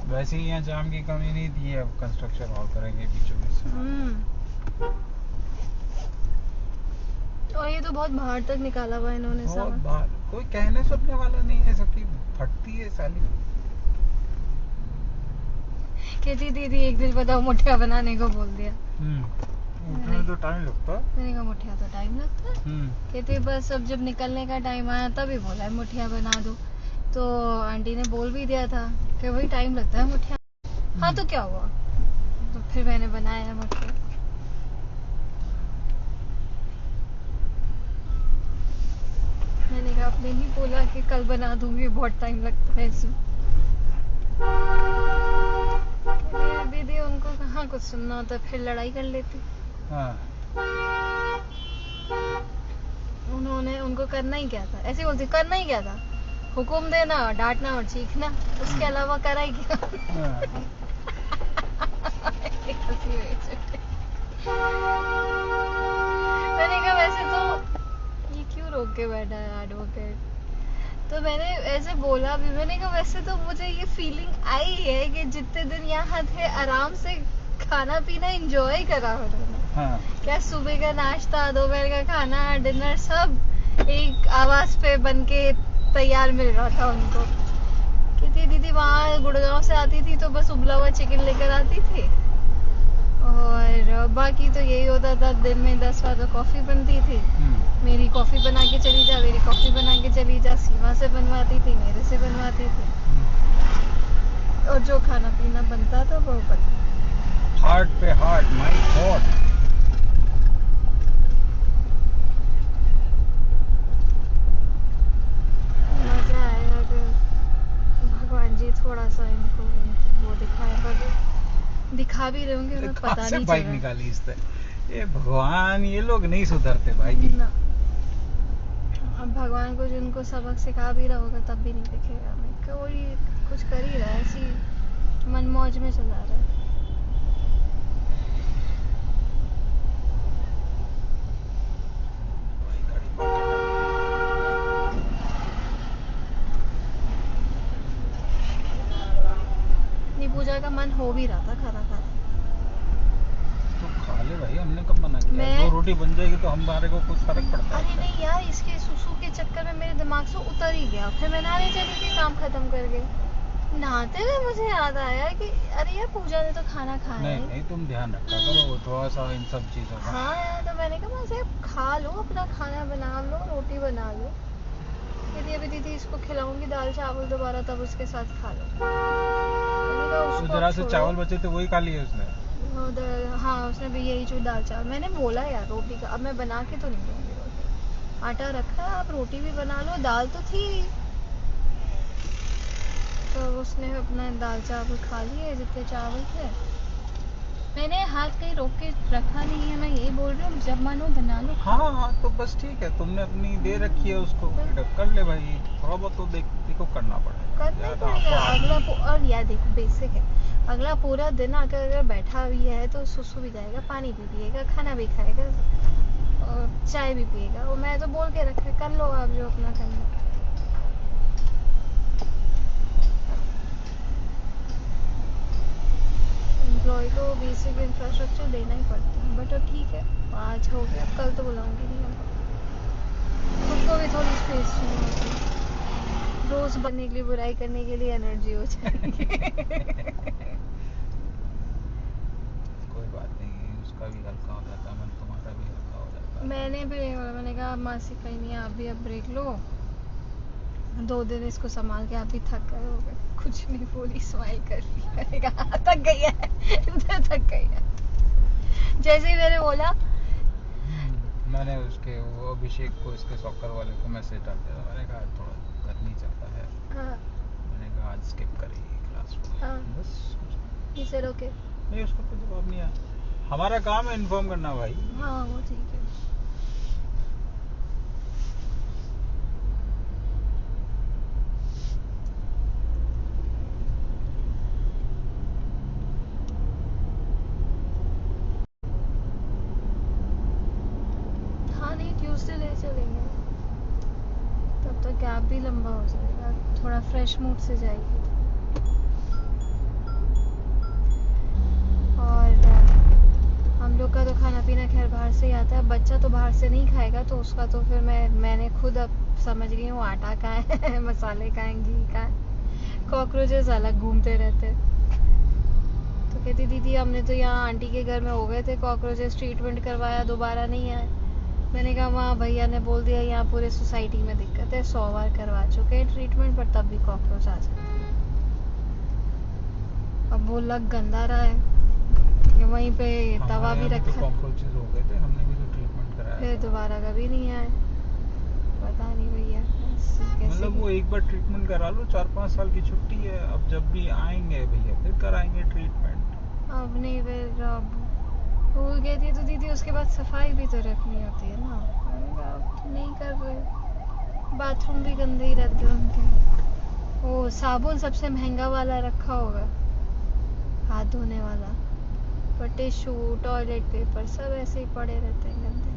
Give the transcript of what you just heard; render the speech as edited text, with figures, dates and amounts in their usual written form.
वैसे ही यहाँ जाम की कमी नहीं थी, अब कंस्ट्रक्शन और करेंगे बीचों बीच। और ये तो बहुत बाहर तक निकाला हुआ इन्होंने बहुत सामान। बाहर, कोई कहने सुनने वाला नहीं है, सबकी फटती है साली। कहती दीदी एक दिन बताओ मुठिया बनाने को बोल दिया। उठने तो टाइम लगता है। मैंने कहा मुठिया तो टाइम लगता है। कहती बस अब जब निकलने का टाइम आया तभी बोला है मुठिया बना दो। तो आंटी ने बोल भी दिया था कि वही टाइम लगता है मुठिया। हाँ तो क्या हुआ, तो फिर मैंने बनाया मुठिया। मैंने कहा आपने ही बोला कि कल बना दूंगी, बहुत टाइम लगता है इसमें। दीदी उनको कहाँ कुछ सुनना होता, फिर लड़ाई कर लेती। उनको करना ही क्या था, ऐसे बोलती करना ही क्या था, हुक्म देना, डांटना और चीखना, उसके अलावा करा ही क्या। मैंने कहा वैसे तो ये क्यों रोक के बैठा है एडवोकेट। तो मैंने ऐसे बोला भी, मैंने कहा वैसे तो मुझे ये फीलिंग आई है कि जितने दिन यहाँ थे आराम से खाना पीना एंजॉय करा उन्होंने। क्या सुबह का नाश्ता, दोपहर का खाना, डिनर सब एक आवाज पे बन के तैयार मिल रहा था उनको। कहती दीदी वहाँ गुड़गांव से आती थी तो बस उबला हुआ चिकन लेकर आती थी, और बाकी तो यही होता था, दिन में 10 बार तो कॉफी बनती थी। मेरी कॉफी बना के चली जा, मेरी कॉफी बना के चली जा, सीमा से बनवाती थी, मेरे से बनवाती थी, और जो खाना पीना बनता था वो बनता। हार्ट पे हार्ट, माय गॉड। मजा आएगा अगर भगवान जी थोड़ा सा इनको वो दिखा भी रहे होंगे, उन्हें पता नहीं बाइक निकाली इससे, ये भगवान, ये लोग नहीं सुधरते भाई ना। अब भगवान को जिनको सबक सिखा भी रहा होगा तब भी नहीं दिखेगा। कोई कुछ कर ही रहा है, ऐसी मन मौज में चला रहा है। पूजा का मन हो भी रहा था खाना खाने। तो खा ले भाई, हमने कब मना किया? दो रोटी बन जाएगी तो हमारे को कुछ फर्क पड़ता है? अरे नहीं यार, इसके सुसु के चक्कर में मेरे दिमाग से उतर ही गया। फिर मैं नहाने चली थी काम खत्म करके, नहाते हुए मुझे याद आया कि अरे यार पूजा ने तो खाना खाया है। नहीं तुम ध्यान रखा करो थोड़ा सा इन सब चीजों का। हाँ यार, तो मैंने कहा मुझे खा लो, अपना खाना बना लो, रोटी बना लो। यदि अभी दीदी इसको खिलाऊंगी दाल चावल दोबारा, तब उसके साथ खा लो। जरा से चावल बचे थे वही खा लिए उसने। हाँ उसने भी यही जो दाल चावल, मैंने बोला यार रोटी का अब मैं बना के तो नहीं दूंगी रोटी, आटा रखा है, आप रोटी भी बना लो, दाल तो थी। तो उसने अपना दाल चावल खा लिए जितने चावल थे। मैंने हाथ कहीं रोक के रखा नहीं है, मैं यही बोल रही हूँ जब मन हो बना लो। हाँ तो बस ठीक है, तुमने अपनी दे रखी है उसको, कर ले भाई, थोड़ा बहुत तो देखो करना पड़ेगा। अगला और यार देखो बेसिक है, अगला पूरा दिन अगर बैठा भी है तो सुसु भी जाएगा, पानी भी पिएगा, खाना भी खाएगा, चाय भी पिएगा। और मैं तो बोल के रखा, कर लो आप जो अपना करना। एम्प्लॉय को बेसिक इंफ्रास्ट्रक्चर देना ही पड़ता है, बट अब ठीक है, आज हो गया, कल तो बुलाऊंगी नहीं। अब खुद को भी थोड़ी स्पेस चाहिए, रोज बनने के लिए, बुराई करने के लिए एनर्जी हो जाएगी। कोई बात नहीं, उसका भी हल्का हो जाता है मन, तुम्हारा भी हल्का हो जाता है। मैंने कहा मासी कहीं नहीं, आप भी अब ब्रेक लो, 2 दिन इसको संभाल के, आप भी थक गए होगे। कुछ नहीं बोली, स्माइल कर ली। मैंने कहा थक गई है, थक गई है। जैसे ही मैंने बोला, मैंने उसके वो अभिषेक को, इसके सॉकर वाले को मैसेज डाल दिया, मैंने कहा थोड़ा घर नहीं चलता है। मैंने कहा आज स्किप करेगी क्लास को। बस he said okay। नहीं उसका कोई जवाब नहीं आया, हमारा काम है इन्फॉर्म करना भाई। हाँ वो ठीक है। हाँ नहीं, ट्यूसडे ले चलेंगे, तब तक गैप भी लंबा हो जाएगा, थोड़ा फ्रेश मूड से जाएगी। पीना खैर बाहर से ही आता है। बच्चा तो बाहर से नहीं खाएगा, तो उसका तो फिर मैंने खुद अब समझ गई हूँ आटा कहाँ है मसाले कहाँ हैं, घी कहाँ है। कॉकरोचेस अलग घूमते रहते। तो कहती दीदी हमने तो यहाँ आंटी के घर में हो गए थे कॉकरोचेस, ट्रीटमेंट करवाया दोबारा नहीं आए। मैंने कहा वहाँ भैया ने बोल दिया यहाँ पूरे सोसाइटी में दिक्कत है, 100 बार करवा चुके हैं ट्रीटमेंट, पर तब भी कॉकरोच आ जाते हैं। अब वो लग गंदा रहा है, ये वहीं पे तवा भी रखा है। कॉकरोचेस हो गए थे, हमने भी तो ट्रीटमेंट कराया फिर दोबारा कभी नहीं आए, पता नहीं भैया मतलब वो एक बार ट्रीटमेंट करा लो, 4-5 साल की छुट्टी है, अब जब भी आएंगे भैया फिर कराएंगे ट्रीटमेंट। अब नहीं, फिर अब वो कहती है तो दीदी उसके बाद सफाई भी तो रखनी होती है ना। मैंने कहा अब तो नहीं कर रहे, बाथरूम भी गंदे ही रहते हैं उनके। वो साबुन सबसे महंगा वाला रखा होगा हाथ धोने वाला, पर टिश्यू टॉयलेट पेपर सब ऐसे ही पड़े रहते हैं गंदे।